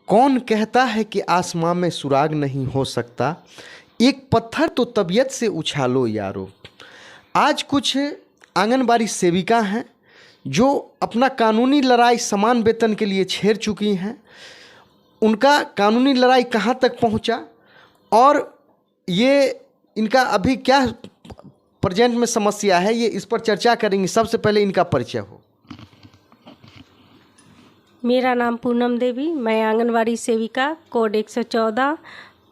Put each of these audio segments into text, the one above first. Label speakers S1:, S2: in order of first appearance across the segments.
S1: कौन कहता है कि आसमां में सुराग नहीं हो सकता, एक पत्थर तो तबीयत से उछालो यारो। आज कुछ आंगनबाड़ी सेविका हैं जो अपना कानूनी लड़ाई समान वेतन के लिए छेड़ चुकी हैं। उनका कानूनी लड़ाई कहाँ तक पहुँचा और ये इनका अभी क्या प्रेजेंट में समस्या है, ये इस पर चर्चा करेंगे। सबसे पहले इनका परिचय हो।
S2: मेरा नाम पूनम देवी, मैं आंगनवाड़ी सेविका कोड 114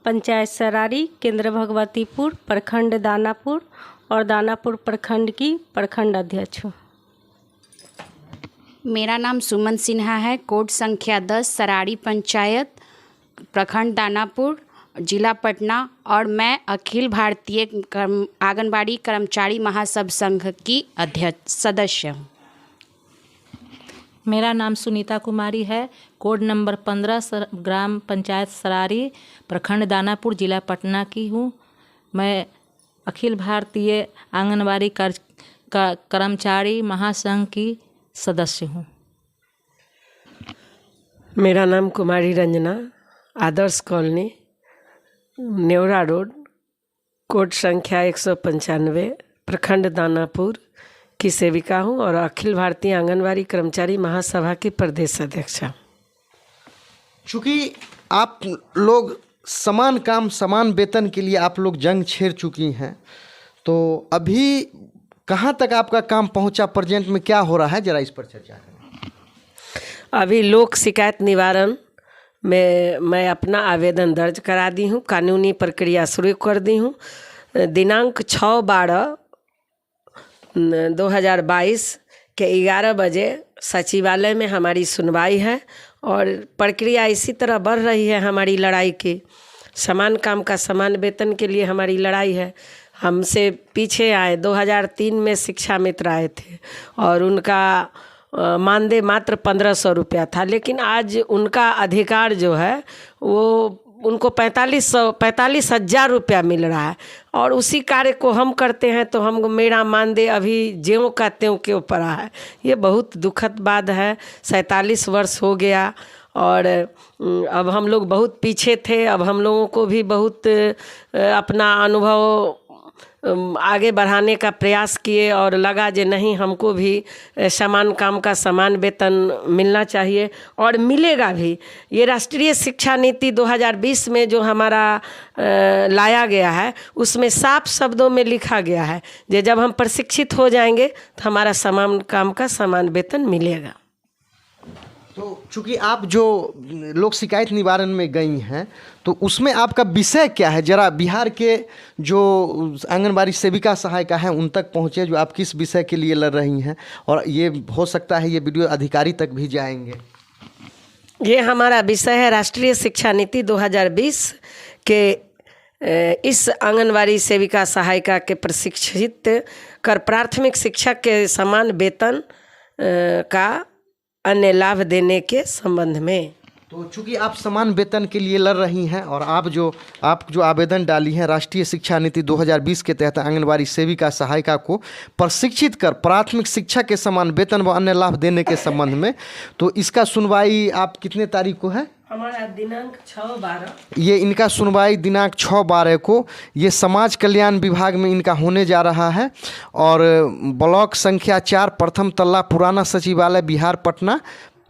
S2: पंचायत सरारी केंद्र भगवतीपुर प्रखंड दानापुर और दानापुर प्रखंड की प्रखंड अध्यक्ष हूँ।
S3: मेरा नाम सुमन सिन्हा है, कोड संख्या 10 सरारी पंचायत प्रखंड दानापुर जिला पटना और मैं अखिल भारतीय आंगनबाड़ी कर्मचारी महासभा संघ की अध्यक्ष सदस्य हूँ।
S4: मेरा नाम सुनीता कुमारी है, कोड नंबर 15 ग्राम पंचायत सरारी प्रखंड दानापुर जिला पटना की हूँ। मैं अखिल भारतीय आंगनबाड़ी कर्मचारी महासंघ की सदस्य हूँ।
S5: मेरा नाम कुमारी रंजना, आदर्श कॉलोनी नेवरा रोड कोड संख्या 195 प्रखंड दानापुर की सेविका हूँ और अखिल भारतीय आंगनबाड़ी कर्मचारी महासभा की प्रदेश अध्यक्ष हूँ।
S1: चूँकि आप लोग समान काम समान वेतन के लिए आप लोग जंग छेड़ चुकी हैं, तो अभी कहाँ तक आपका काम पहुँचा, प्रेजेंट में क्या हो रहा है, जरा इस पर चर्चा करें।
S5: अभी लोक शिकायत निवारण में मैं अपना आवेदन दर्ज करा दी हूँ, कानूनी प्रक्रिया शुरू कर दी हूँ। दिनांक 6/12/2022 के 11 बजे सचिवालय में हमारी सुनवाई है और प्रक्रिया इसी तरह बढ़ रही है। हमारी लड़ाई की समान काम का समान वेतन के लिए हमारी लड़ाई है। हमसे पीछे आए 2003 में शिक्षा मित्र आए थे और उनका मानदेय मात्र 1500 रुपया था, लेकिन आज उनका अधिकार जो है वो उनको 45,000 रुपया मिल रहा है और उसी कार्य को हम करते हैं तो हम मेरा मानदेय अभी ज्यों का त्यों के ऊपर है। ये बहुत दुखद बात है। 47 वर्ष हो गया और अब हम लोग बहुत पीछे थे। अब हम लोगों को भी बहुत अपना अनुभव आगे बढ़ाने का प्रयास किए और लगा जे नहीं, हमको भी समान काम का समान वेतन मिलना चाहिए और मिलेगा भी। ये राष्ट्रीय शिक्षा नीति 2020 में जो हमारा लाया गया है उसमें साफ शब्दों में लिखा गया है कि जब हम प्रशिक्षित हो जाएंगे तो हमारा समान काम का समान वेतन मिलेगा।
S1: तो चूँकि आप जो लोक शिकायत निवारण में गई हैं तो उसमें आपका विषय क्या है, जरा बिहार के जो आंगनबाड़ी सेविका सहायिका हैं उन तक पहुँचे, जो आप किस विषय के लिए लड़ रही हैं और ये हो सकता है ये वीडियो अधिकारी तक भी जाएंगे।
S5: ये हमारा विषय है राष्ट्रीय शिक्षा नीति 2020 के इस आंगनबाड़ी सेविका सहायिका के प्रशिक्षित कर प्राथमिक शिक्षक के समान वेतन का अन्य लाभ देने के संबंध में।
S1: तो चूँकि आप समान वेतन के लिए लड़ रही हैं और आप जो आवेदन डाली हैं राष्ट्रीय शिक्षा नीति 2020 के तहत आंगनबाड़ी सेविका सहायिका को प्रशिक्षित कर प्राथमिक शिक्षा के समान वेतन व अन्य लाभ देने के संबंध में, तो इसका सुनवाई आप कितने तारीख को है?
S5: हमारा दिनांक 6/12।
S1: ये इनका सुनवाई दिनांक 6/12 को ये समाज कल्याण विभाग में इनका होने जा रहा है और ब्लॉक संख्या 4 प्रथम तल्ला पुराना सचिवालय बिहार पटना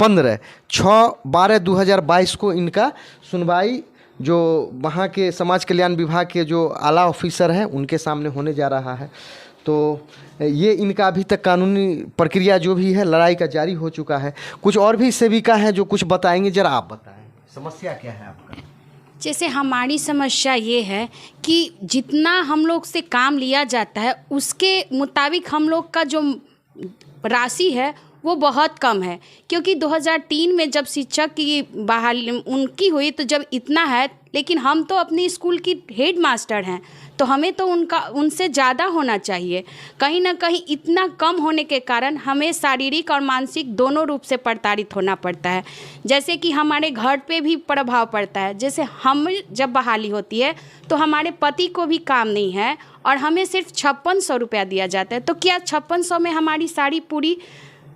S1: 15 6/12/2022 को इनका सुनवाई जो वहाँ के समाज कल्याण विभाग के जो आला ऑफिसर हैं उनके सामने होने जा रहा है। तो ये इनका अभी तक कानूनी प्रक्रिया जो भी है लड़ाई का जारी हो चुका है। कुछ और भी सेविका हैं जो कुछ बताएंगे, जरा आप बताएं समस्या क्या है आपका।
S3: जैसे हमारी समस्या ये है कि जितना हम लोग से काम लिया जाता है उसके मुताबिक हम लोग का जो राशि है वो बहुत कम है, क्योंकि 2003 में जब शिक्षक की बहाली उनकी हुई तो जब इतना है, लेकिन हम तो अपनी स्कूल की हेड मास्टर हैं तो हमें तो उनसे ज़्यादा होना चाहिए। कहीं ना कहीं इतना कम होने के कारण हमें शारीरिक और मानसिक दोनों रूप से प्रताड़ित होना पड़ता है। जैसे कि हमारे घर पे भी प्रभाव पड़ता है। जैसे हम जब बहाली होती है तो हमारे पति को भी काम नहीं है और हमें सिर्फ 5600 रुपया दिया जाता है। तो क्या 5600 में हमारी सारी पूरी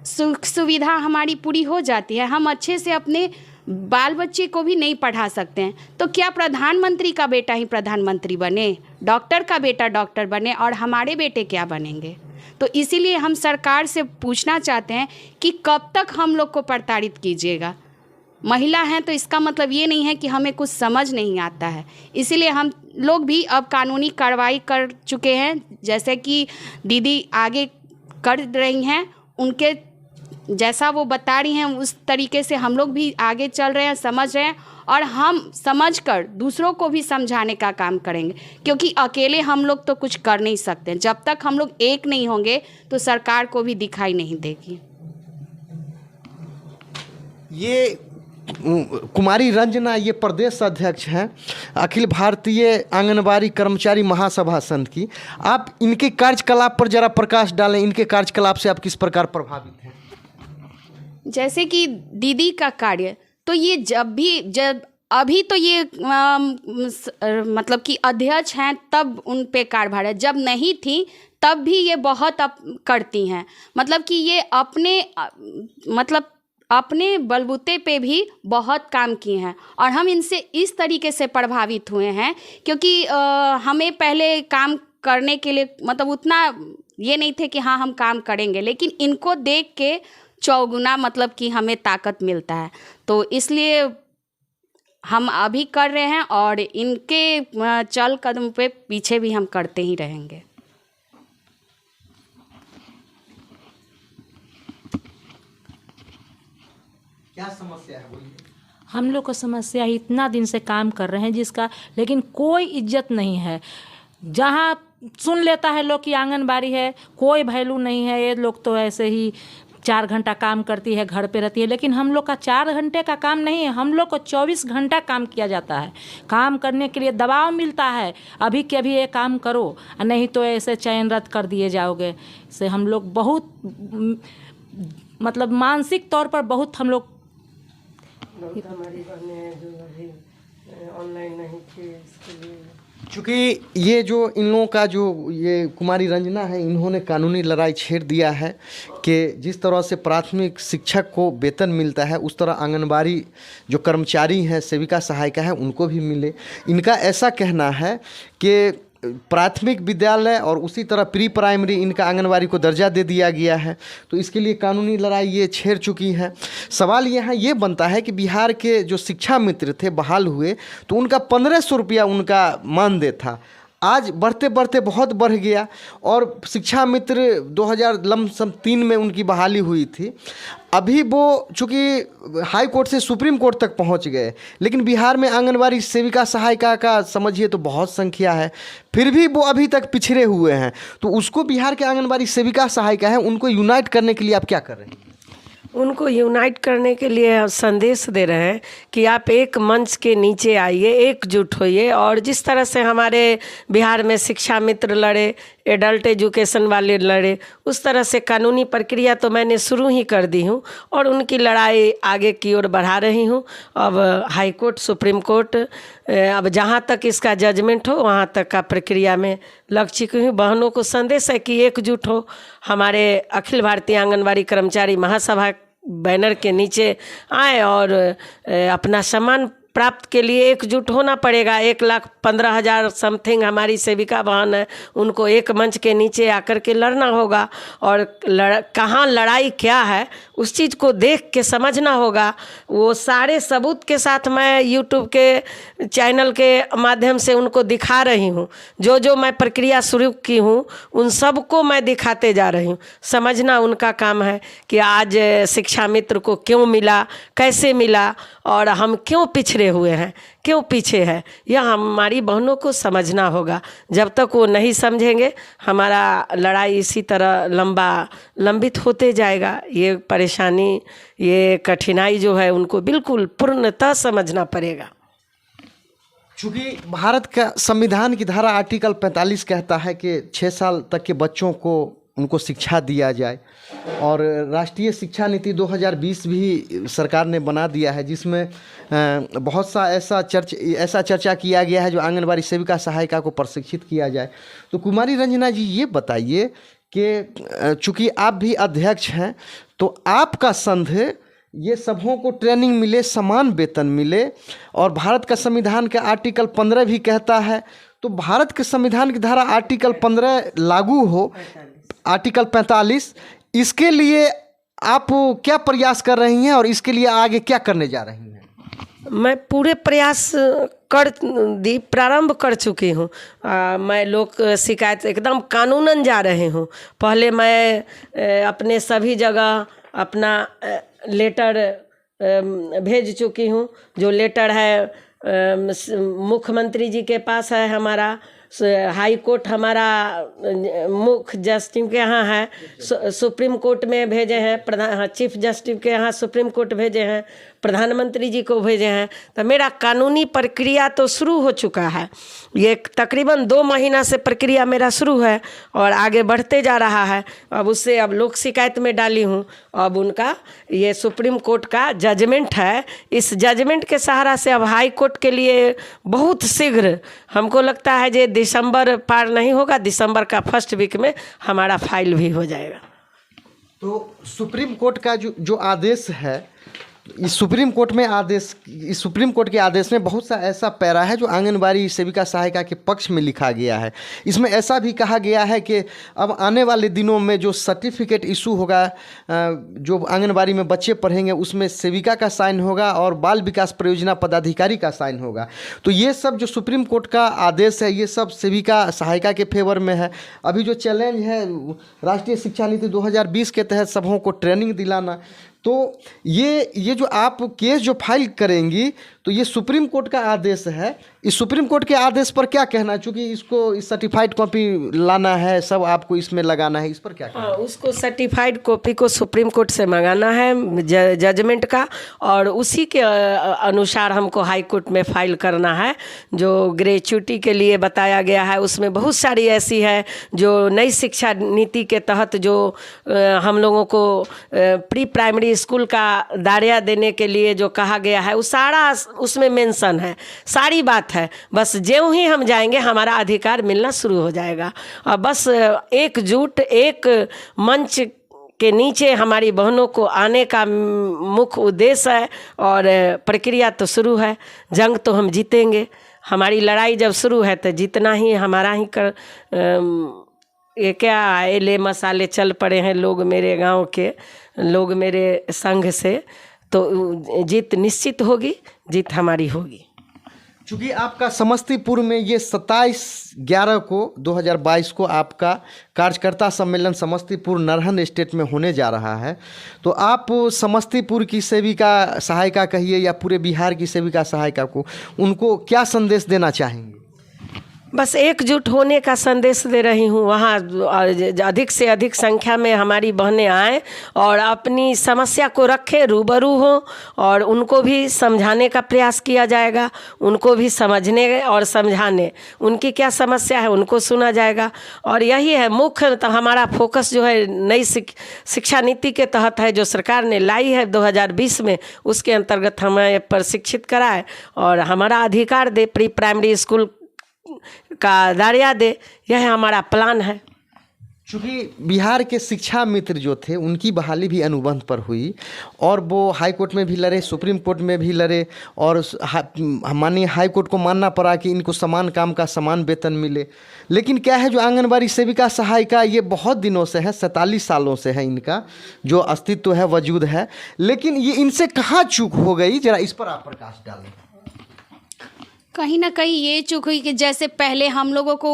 S3: सुविधा हमारी पूरी हो जाती है? हम अच्छे से अपने बाल बच्चे को भी नहीं पढ़ा सकते हैं, तो क्या प्रधानमंत्री का बेटा ही प्रधानमंत्री बने, डॉक्टर का बेटा डॉक्टर बने और हमारे बेटे क्या बनेंगे? तो इसीलिए हम सरकार से पूछना चाहते हैं कि कब तक हम लोग को प्रताड़ित कीजिएगा। महिला हैं तो इसका मतलब ये नहीं है कि हमें कुछ समझ नहीं आता है। इसीलिए हम लोग भी अब कानूनी कार्रवाई कर चुके हैं, जैसे कि दीदी आगे कर रही हैं, उनके जैसा वो बता रही हैं उस तरीके से हम लोग भी आगे चल रहे हैं, समझ रहे हैं, और हम समझकर दूसरों को भी समझाने का काम करेंगे, क्योंकि अकेले हम लोग तो कुछ कर नहीं सकते। जब तक हम लोग एक नहीं होंगे तो सरकार को भी दिखाई नहीं देगी।
S1: ये कुमारी रंजना ये प्रदेश अध्यक्ष हैं अखिल भारतीय आंगनबाड़ी कर्मचारी महासभा संघ की। आप इनके कार्यकलाप पर जरा प्रकाश डालें, इनके कार्यकलाप से आप किस प्रकार प्रभावित हैं?
S3: जैसे कि दीदी का कार्य, तो ये जब अभी तो ये मतलब कि अध्यक्ष हैं तब उन पे कार्यभार है, जब नहीं थी तब भी ये बहुत करती हैं। मतलब कि ये अपने बलबूते पे भी बहुत काम किए हैं, और हम इनसे इस तरीके से प्रभावित हुए हैं क्योंकि हमें पहले काम करने के लिए मतलब उतना ये नहीं थे कि हाँ हम काम करेंगे, लेकिन इनको देख के चौगुना मतलब कि हमें ताकत मिलता है। तो इसलिए हम अभी कर रहे हैं और इनके चल कदम पे पीछे भी हम करते ही रहेंगे।
S1: क्या समस्या है बोलिए?
S4: हम लोग का समस्या इतना दिन से काम कर रहे हैं जिसका लेकिन कोई इज्जत नहीं है। जहाँ सुन लेता है लोग कि आंगनबाड़ी है, कोई वैल्यू नहीं है, ये लोग तो ऐसे ही 4 घंटा काम करती है, घर पे रहती है। लेकिन हम लोग का 4 घंटे का काम नहीं है, हम लोग को 24 घंटा काम किया जाता है। काम करने के लिए दबाव मिलता है, अभी के अभी ये काम करो, नहीं तो ऐसे चयन रद्द कर दिए जाओगे। से हम लोग बहुत मतलब मानसिक तौर पर बहुत हम लोग
S5: हमारी बहनें जो अभी ऑनलाइन नहीं थी, इसके लिए
S1: चूँकि ये जो इन लोगों का जो ये कुमारी रंजना है, इन्होंने कानूनी लड़ाई छेड़ दिया है कि जिस तरह से प्राथमिक शिक्षक को वेतन मिलता है उस तरह आंगनबाड़ी जो कर्मचारी हैं, सेविका सहायिका है, उनको भी मिले। इनका ऐसा कहना है कि प्राथमिक विद्यालय और उसी तरह प्री प्राइमरी इनका आंगनबाड़ी को दर्जा दे दिया गया है, तो इसके लिए कानूनी लड़ाई ये छेड़ चुकी है। सवाल यहाँ ये बनता है कि बिहार के जो शिक्षा मित्र थे बहाल हुए तो उनका 1500 रुपया उनका मानदेय था, आज बढ़ते बढ़ते बहुत बढ़ गया और शिक्षा मित्र 2003 में उनकी बहाली हुई थी। अभी वो चूँकि हाई कोर्ट से सुप्रीम कोर्ट तक पहुंच गए, लेकिन बिहार में आंगनबाड़ी सेविका सहायिका का समझिए तो बहुत संख्या है, फिर भी वो अभी तक पिछड़े हुए हैं। तो उसको बिहार के आंगनबाड़ी सेविका सहायिका हैं, उनको यूनाइट करने के लिए आप क्या कर रहे हैं?
S5: उनको यूनाइट करने के लिए संदेश दे रहे हैं कि आप एक मंच के नीचे आइए, एकजुट होइए, और जिस तरह से हमारे बिहार में शिक्षा मित्र लड़े, एडल्ट एजुकेशन वाले लड़े, उस तरह से कानूनी प्रक्रिया तो मैंने शुरू ही कर दी हूँ और उनकी लड़ाई आगे की ओर बढ़ा रही हूँ। अब हाई कोर्ट, सुप्रीम कोर्ट, अब जहाँ तक इसका जजमेंट हो वहाँ तक का प्रक्रिया में लग चुकी हूँ। बहनों को संदेश है कि एकजुट हो, हमारे अखिल भारतीय आंगनबाड़ी कर्मचारी महासभा बैनर के नीचे आए और अपना सम्मान प्राप्त के लिए एकजुट होना पड़ेगा। 1,15,000 समथिंग हमारी सेविका बहन है, उनको एक मंच के नीचे आकर के लड़ना होगा और कहाँ लड़ाई क्या है उस चीज़ को देख के समझना होगा। वो सारे सबूत के साथ मैं यूट्यूब के चैनल के माध्यम से उनको दिखा रही हूँ। जो जो मैं प्रक्रिया शुरू की हूँ उन सबको मैं दिखाते जा रही हूँ। समझना उनका काम है कि आज शिक्षा मित्र को क्यों मिला, कैसे मिला और हम क्यों पिछड़े हुए हैं, क्यों पीछे है, यह हमारी बहनों को समझना होगा। जब तक वो नहीं समझेंगे हमारा लड़ाई इसी तरह लंबित होते जाएगा। ये परेशानी, ये कठिनाई जो है उनको बिल्कुल पूर्णतः समझना पड़ेगा।
S1: चूँकि भारत का संविधान की धारा आर्टिकल 45 कहता है कि 6 साल तक के बच्चों को उनको शिक्षा दिया जाए, और राष्ट्रीय शिक्षा नीति 2020 भी सरकार ने बना दिया है, जिसमें बहुत सा ऐसा चर्चा किया गया है जो आंगनबाड़ी सेविका सहायिका को प्रशिक्षित किया जाए। तो कुमारी रंजना जी ये बताइए कि चूँकि आप भी अध्यक्ष हैं तो आपका संघ ये सबों को ट्रेनिंग मिले, समान वेतन मिले। और भारत का संविधान के आर्टिकल 15 भी कहता है, तो भारत के संविधान की धारा आर्टिकल 15 लागू हो, आर्टिकल 45, इसके लिए आप क्या प्रयास कर रही हैं और इसके लिए आगे क्या करने जा रही हैं?
S5: मैं पूरे प्रयास प्रारंभ कर चुकी हूँ। मैं लोक शिकायत एकदम कानूनन जा रही हूँ। पहले मैं अपने सभी जगह अपना लेटर भेज चुकी हूँ। जो लेटर है मुख्यमंत्री जी के पास है, हमारा हाई कोर्ट हमारा मुख्य जस्टिस के यहाँ है, सुप्रीम कोर्ट में भेजे हैं, चीफ जस्टिस के यहाँ सुप्रीम कोर्ट भेजे हैं, प्रधानमंत्री जी को भेजे हैं। तो मेरा कानूनी प्रक्रिया तो शुरू हो चुका है। ये तकरीबन 2 महीना से प्रक्रिया मेरा शुरू है और आगे बढ़ते जा रहा है। अब उससे अब लोक शिकायत में डाली हूँ। अब उनका ये सुप्रीम कोर्ट का जजमेंट है, इस जजमेंट के सहारा से अब हाई कोर्ट के लिए बहुत शीघ्र, हमको लगता है जे दिसंबर पार नहीं होगा, दिसंबर का फर्स्ट वीक में हमारा फाइल भी हो जाएगा।
S1: तो सुप्रीम कोर्ट का जो आदेश है, इस सुप्रीम कोर्ट के आदेश में बहुत सा ऐसा पैरा है जो आंगनबाड़ी सेविका सहायिका के पक्ष में लिखा गया है। इसमें ऐसा भी कहा गया है कि अब आने वाले दिनों में जो सर्टिफिकेट इशू होगा, जो आंगनबाड़ी में बच्चे पढ़ेंगे, उसमें सेविका का साइन होगा और बाल विकास परियोजना पदाधिकारी का साइन होगा। तो ये सब जो सुप्रीम कोर्ट का आदेश है, ये सब सेविका सहायिका के फेवर में है। अभी जो चैलेंज है राष्ट्रीय शिक्षा नीति 2020 के तहत सबों को ट्रेनिंग दिलाना, तो ये जो आप केस जो फाइल करेंगी, तो ये सुप्रीम कोर्ट का आदेश है। इस सुप्रीम कोर्ट के आदेश पर क्या कहना, चूँकि इसको इस सर्टिफाइड कॉपी लाना है, सब आपको इसमें लगाना है, इस पर क्या कहना?
S5: हाँ, उसको सर्टिफाइड कॉपी को सुप्रीम कोर्ट से मंगाना है जजमेंट का, और उसी के अनुसार हमको हाई कोर्ट में फाइल करना है। जो ग्रेच्युटी के लिए बताया गया है, उसमें बहुत सारी ऐसी है जो नई शिक्षा नीति के तहत जो हम लोगों को प्री प्राइमरी स्कूल का दायरा देने के लिए जो कहा गया है, वो सारा उसमें मेंशन है, सारी बात है। बस ज्यों ही हम जाएंगे हमारा अधिकार मिलना शुरू हो जाएगा। और बस एकजुट एक मंच के नीचे हमारी बहनों को आने का मुख्य उद्देश्य है और प्रक्रिया तो शुरू है। जंग तो हम जीतेंगे। हमारी लड़ाई जब शुरू है तो जितना ही हमारा ही ये क्या एले मसाले चल पड़े हैं लोग मेरे गांव के, लोग मेरे संघ से, तो जीत निश्चित होगी, जीत हमारी होगी।
S1: चूँकि आपका समस्तीपुर में ये 27/11 को 2022 को आपका कार्यकर्ता सम्मेलन समस्तीपुर नरहन स्टेट में होने जा रहा है, तो आप समस्तीपुर की सेविका सहायिका कहिए या पूरे बिहार की सेविका सहायिका को, उनको क्या संदेश देना चाहेंगे?
S5: बस एकजुट होने का संदेश दे रही हूँ। वहाँ अधिक से अधिक संख्या में हमारी बहनें आएँ और अपनी समस्या को रखें, रूबरू हो, और उनको भी समझाने का प्रयास किया जाएगा। उनको भी समझने और समझाने, उनकी क्या समस्या है उनको सुना जाएगा। और यही है मुख्य, तो हमारा फोकस जो है नई शिक्षा नीति के तहत है, जो सरकार ने लाई है 2020 में, उसके अंतर्गत हमें प्रशिक्षित कराए और हमारा अधिकार दे, प्री प्राइमरी स्कूल का दायरा दे। यह हमारा प्लान है।
S1: चूँकि बिहार के शिक्षा मित्र जो थे उनकी बहाली भी अनुबंध पर हुई और वो हाई कोर्ट में भी लड़े, सुप्रीम कोर्ट में भी लड़े, और माननीय हाई कोर्ट को मानना पड़ा कि इनको समान काम का समान वेतन मिले। लेकिन क्या है, जो आंगनबाड़ी सेविका सहायिका ये बहुत दिनों से है, 47 सालों से है इनका जो अस्तित्व है, वजूद है, लेकिन ये इनसे कहाँ चूक हो गई, जरा इस पर आप प्रकाश डालें।
S3: कहीं ना कहीं ये चूक हुई कि जैसे पहले हम लोगों को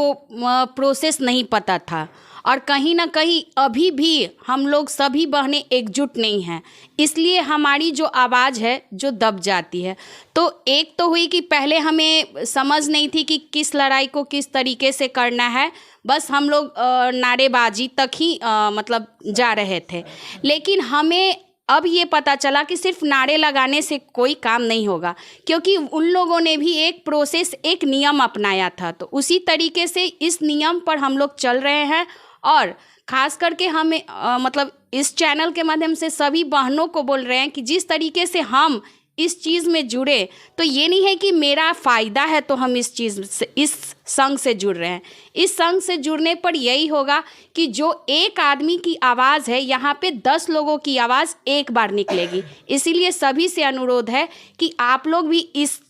S3: प्रोसेस नहीं पता था, और कहीं ना कहीं अभी भी हम लोग सभी बहनें एकजुट नहीं हैं, इसलिए हमारी जो आवाज़ है जो दब जाती है। तो एक तो हुई कि पहले हमें समझ नहीं थी कि किस लड़ाई को किस तरीके से करना है, बस हम लोग नारेबाजी तक ही मतलब जा रहे थे। लेकिन हमें अब ये पता चला कि सिर्फ नारे लगाने से कोई काम नहीं होगा, क्योंकि उन लोगों ने भी एक प्रोसेस, एक नियम अपनाया था। तो उसी तरीके से इस नियम पर हम लोग चल रहे हैं, और ख़ास करके हमें मतलब इस चैनल के माध्यम से सभी बहनों को बोल रहे हैं कि जिस तरीके से हम इस चीज़ में जुड़े तो ये नहीं है कि मेरा फ़ायदा है तो हम इस चीज़ से, इस संघ से जुड़ रहे हैं। इस संघ से जुड़ने पर यही होगा कि जो एक आदमी की आवाज़ है यहाँ पे 10 लोगों की आवाज़ एक बार निकलेगी। इसीलिए सभी से अनुरोध है कि आप लोग भी इस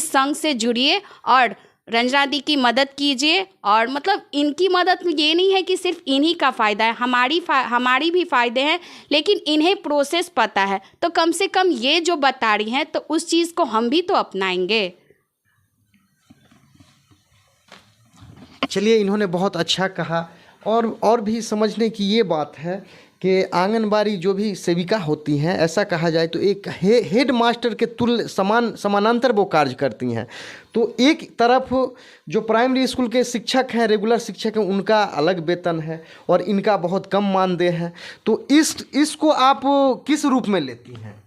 S3: संघ से जुड़िए और रंजना दी की मदद कीजिए। और मतलब इनकी मदद में ये नहीं है कि सिर्फ इन्हीं का फ़ायदा है, हमारी भी फ़ायदे हैं, लेकिन इन्हें प्रोसेस पता है तो कम से कम ये जो बता रही हैं तो उस चीज़ को हम भी तो अपनाएंगे।
S1: चलिए, इन्होंने बहुत अच्छा कहा। और भी समझने की ये बात है कि आंगनबाड़ी जो भी सेविका होती हैं, ऐसा कहा जाए तो एक हेड मास्टर के तुल्य समानांतर वो कार्य करती हैं। तो एक तरफ जो प्राइमरी स्कूल के शिक्षक हैं, रेगुलर शिक्षक हैं, उनका अलग वेतन है और इनका बहुत कम मानदेय है। तो इसको आप किस रूप में लेती हैं?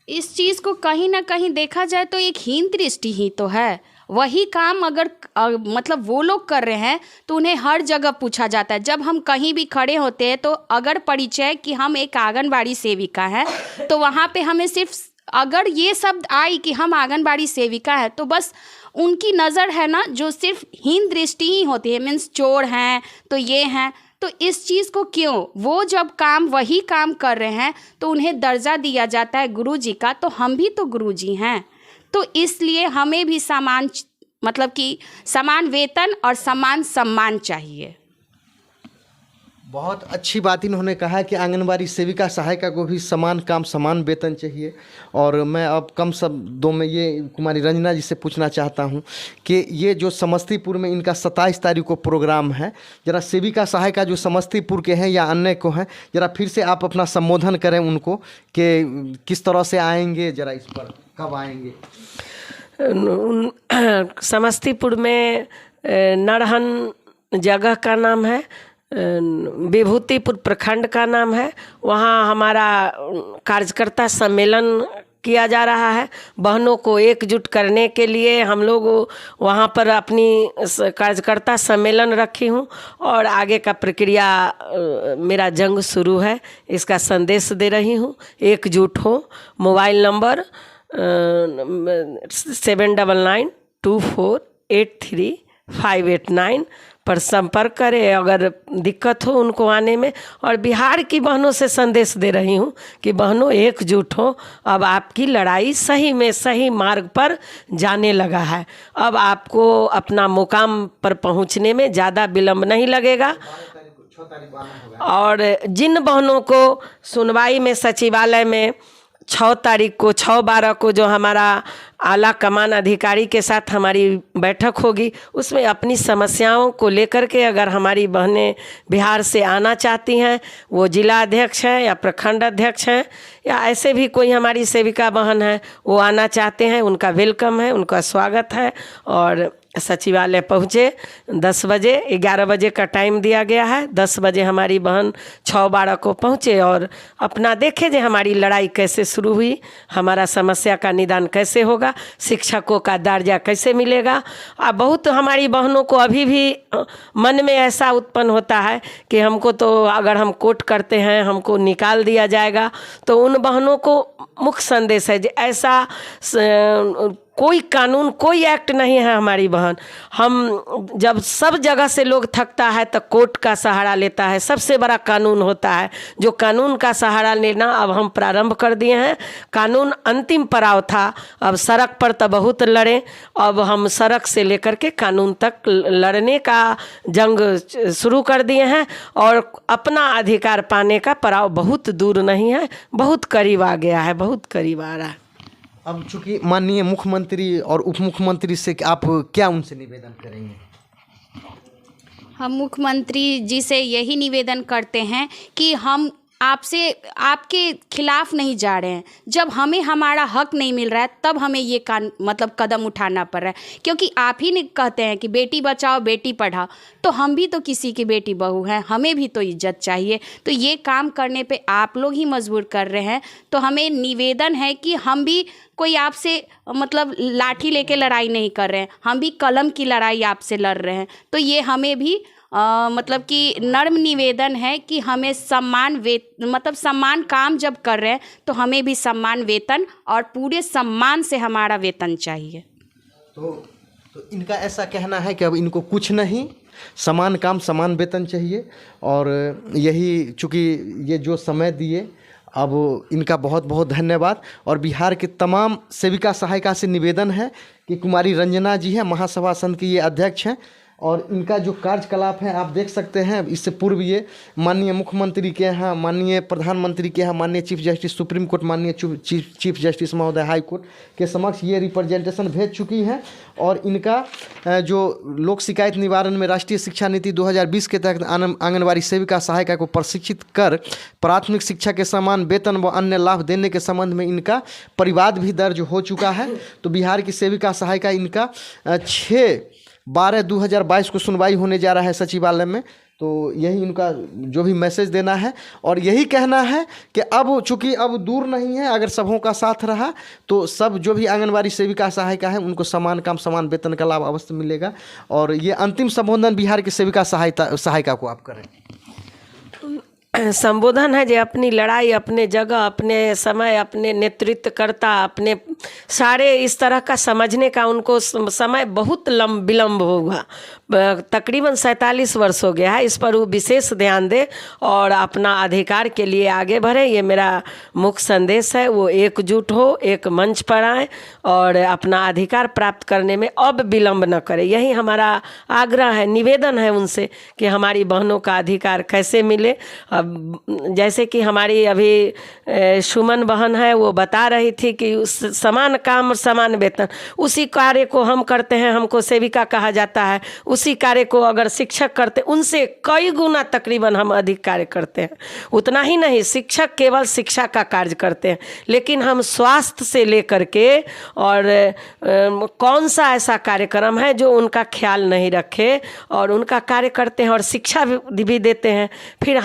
S3: इस चीज़ को कहीं ना कहीं देखा जाए तो एक हीन दृष्टि ही तो है। वही काम अगर मतलब वो लोग कर रहे हैं तो उन्हें हर जगह पूछा जाता है। जब हम कहीं भी खड़े होते हैं तो अगर परिचय कि हम एक आंगनबाड़ी सेविका हैं तो वहाँ पे हमें सिर्फ अगर ये शब्द आई कि हम आंगनबाड़ी सेविका है तो बस उनकी नज़र है ना जो सिर्फ हीन दृष्टि ही होती है, मीन्स चोर हैं तो ये हैं। तो इस चीज़ को क्यों, वो जब वही काम कर रहे हैं तो उन्हें दर्जा दिया जाता है गुरुजी का, तो हम भी तो गुरुजी हैं। तो इसलिए हमें भी समान मतलब कि समान वेतन और समान सम्मान चाहिए।
S1: बहुत अच्छी बात इन्होंने कहा कि आंगनबाड़ी सेविका सहायिका को भी समान काम समान वेतन चाहिए। और मैं अब कम शब्दों में ये कुमारी रंजना जी से पूछना चाहता हूँ कि ये जो समस्तीपुर में इनका 27 तारीख को प्रोग्राम है, ज़रा सेविका सहायिका जो समस्तीपुर के हैं या अन्य को हैं, ज़रा फिर से आप अपना संबोधन करें उनको कि किस तरह से आएंगे, ज़रा इस पर कब आएंगे?
S5: समस्तीपुर में नरहन जगह का नाम है, विभूतिपुर प्रखंड का नाम है। वहाँ हमारा कार्यकर्ता सम्मेलन किया जा रहा है। बहनों को एकजुट करने के लिए हम लोग वहाँ पर अपनी कार्यकर्ता सम्मेलन रखी हूँ और आगे का प्रक्रिया मेरा जंग शुरू है, इसका संदेश दे रही हूँ। एकजुट हो। मोबाइल नंबर 7992483589 पर संपर्क करें अगर दिक्कत हो उनको आने में। और बिहार की बहनों से संदेश दे रही हूँ कि बहनों एकजुट हो। अब आपकी लड़ाई सही में सही मार्ग पर जाने लगा है। अब आपको अपना मुकाम पर पहुँचने में ज़्यादा विलम्ब नहीं लगेगा। और जिन बहनों को सुनवाई में सचिवालय में 6 तारीख को 6/12 को जो हमारा आला कमान अधिकारी के साथ हमारी बैठक होगी, उसमें अपनी समस्याओं को लेकर के अगर हमारी बहनें बिहार से आना चाहती हैं, वो जिला अध्यक्ष हैं या प्रखंड अध्यक्ष हैं या ऐसे भी कोई हमारी सेविका बहन है वो आना चाहते हैं, उनका वेलकम है, उनका स्वागत है। और सचिवालय पहुँचे 10 बजे, 11 बजे का टाइम दिया गया है। 10 बजे हमारी बहन 6/12 को पहुँचे और अपना देखे जे हमारी लड़ाई कैसे शुरू हुई, हमारा समस्या का निदान कैसे होगा, शिक्षकों का दर्जा कैसे मिलेगा। बहुत हमारी बहनों को अभी भी मन में ऐसा उत्पन्न होता है कि हमको तो अगर हम कोर्ट करते हैं हमको निकाल दिया जाएगा। तो उन बहनों को मुख्य संदेश है कि ऐसा कोई कानून कोई एक्ट नहीं है हमारी बहन। हम जब सब जगह से लोग थकता है तो कोर्ट का सहारा लेता है, सबसे बड़ा कानून होता है। जो कानून का सहारा लेना अब हम प्रारंभ कर दिए हैं। कानून अंतिम पड़ाव था, अब सड़क पर तो बहुत लड़े, अब हम सड़क से लेकर के कानून तक लड़ने का जंग शुरू कर दिए हैं। और अपना अधिकार पाने का पड़ाव बहुत दूर नहीं है, बहुत करीब आ गया है, बहुत करीब आ रहा है।
S1: अब चूँकि माननीय मुख्यमंत्री और उप मुख्यमंत्री से आप क्या उनसे निवेदन करेंगे?
S3: हम मुख्यमंत्री जी से यही निवेदन करते हैं कि हम आपसे आपके खिलाफ नहीं जा रहे हैं। जब हमें हमारा हक नहीं मिल रहा है तब हमें ये मतलब कदम उठाना पड़ रहा है, क्योंकि आप ही ने कहते हैं कि बेटी बचाओ बेटी पढ़ाओ, तो हम भी तो किसी की बेटी बहू हैं, हमें भी तो इज्जत चाहिए। तो ये काम करने पे आप लोग ही मजबूर कर रहे हैं। तो हमें निवेदन है कि हम भी कोई आपसे मतलब लाठी लेके लड़ाई नहीं कर रहे हैं, हम भी कलम की लड़ाई आपसे लड़ रहे हैं। तो ये हमें भी मतलब कि नर्म निवेदन है कि हमें सम्मान काम जब कर रहे हैं तो हमें भी सम्मान वेतन और पूरे सम्मान से हमारा वेतन चाहिए।
S1: तो इनका ऐसा कहना है कि अब इनको कुछ नहीं, समान काम समान वेतन चाहिए। और यही चूँकि ये जो समय दिए, अब इनका बहुत बहुत धन्यवाद। और बिहार के तमाम सेविका सहायिका से निवेदन है कि कुमारी रंजना जी हैं, महासभा संघ की ये अध्यक्ष हैं, और इनका जो कार्यकलाप है आप देख सकते हैं। इससे पूर्व ये माननीय मुख्यमंत्री के यहाँ, माननीय प्रधानमंत्री के यहाँ, माननीय चीफ जस्टिस सुप्रीम कोर्ट, माननीय चीफ जस्टिस महोदय हाई कोर्ट के समक्ष ये रिप्रेजेंटेशन भेज चुकी हैं। और इनका जो लोक शिकायत निवारण में राष्ट्रीय शिक्षा नीति 2020 के तहत आंगनबाड़ी सेविका सहायिका को प्रशिक्षित कर प्राथमिक शिक्षा के समान वेतन व अन्य लाभ देने के संबंध में इनका परिवाद भी दर्ज हो चुका है। तो बिहार की सेविका सहायिका इनका 6/12/2022 को सुनवाई होने जा रहा है सचिवालय में। तो यही इनका जो भी मैसेज देना है, और यही कहना है कि अब चूँकि अब दूर नहीं है, अगर सबों का साथ रहा तो सब जो भी आंगनबाड़ी सेविका सहायिका है उनको समान काम समान वेतन का लाभ अवश्य मिलेगा। और ये अंतिम संबोधन बिहार की सेविका सहायिका को आप करें।
S5: संबोधन है जो अपनी लड़ाई अपने जगह, अपने समय, अपने नेतृत्वकर्ता, अपने सारे इस तरह का समझने का उनको समय बहुत विलम्ब हुआ, तकरीबन 47 वर्ष हो गया है। इस पर वो विशेष ध्यान दे और अपना अधिकार के लिए आगे बढ़े, ये मेरा मुख्य संदेश है। वो एकजुट हो, एक मंच पर आए और अपना अधिकार प्राप्त करने में अब विलम्ब न करे। यही हमारा आग्रह है, निवेदन है उनसे कि हमारी बहनों का अधिकार कैसे मिले। जैसे कि हमारी अभी सुमन बहन है, वो बता रही थी कि उस समान काम समान वेतन, उसी कार्य को हम करते हैं, हमको सेविका कहा जाता है, उसी कार्य को अगर शिक्षक करते उनसे कई गुना तकरीबन हम अधिक कार्य करते हैं। उतना ही नहीं, शिक्षक केवल शिक्षा का कार्य करते हैं, लेकिन हम स्वास्थ्य से लेकर के और कौन सा ऐसा कार्यक्रम है जो उनका ख्याल नहीं रखे और उनका कार्य करते हैं और शिक्षा भी देते हैं। फिर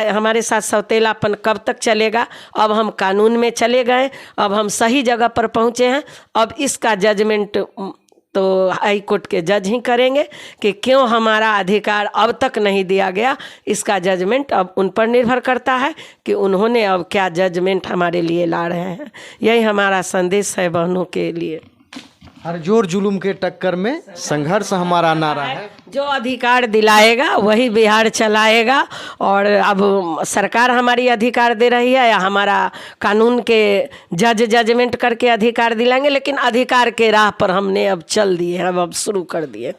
S5: हमारे साथ सौतेलापन कब तक चलेगा? अब हम कानून में चले गए, अब हम सही जगह पर पहुँचे हैं। अब इसका जजमेंट तो हाई कोर्ट के जज ही करेंगे कि क्यों हमारा अधिकार अब तक नहीं दिया गया। इसका जजमेंट अब उन पर निर्भर करता है कि उन्होंने अब क्या जजमेंट हमारे लिए ला रहे हैं। यही हमारा संदेश है बहनों के लिए।
S1: हर जोर जुलूम के टक्कर में संघर्ष हमारा नारा है।
S5: जो अधिकार दिलाएगा वही बिहार चलाएगा। और अब सरकार हमारी अधिकार दे रही है या हमारा कानून के जजमेंट करके अधिकार दिलाएंगे, लेकिन अधिकार के राह पर हमने अब चल दिए, अब शुरू कर दिए।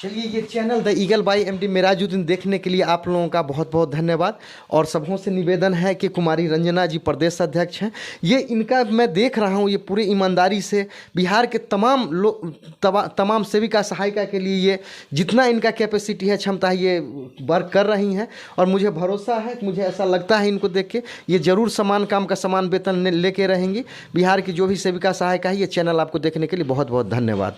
S1: चलिए, ये channel the eagle by MD Merajuddin देखने के लिए आप लोगों का बहुत बहुत धन्यवाद। और सबों से निवेदन है कि कुमारी रंजना जी प्रदेश अध्यक्ष हैं, ये इनका मैं देख रहा हूँ, ये पूरी ईमानदारी से बिहार के तमाम सेविका सहायिका के लिए ये जितना इनका कैपेसिटी है, क्षमता है, ये वर्क कर रही हैं। और मुझे भरोसा है, मुझे ऐसा लगता है इनको देख के, ये ज़रूर समान काम का समान वेतन लेके रहेंगी। बिहार की जो भी सेविका सहायिका है, ये चैनल आपको देखने के लिए बहुत बहुत धन्यवाद।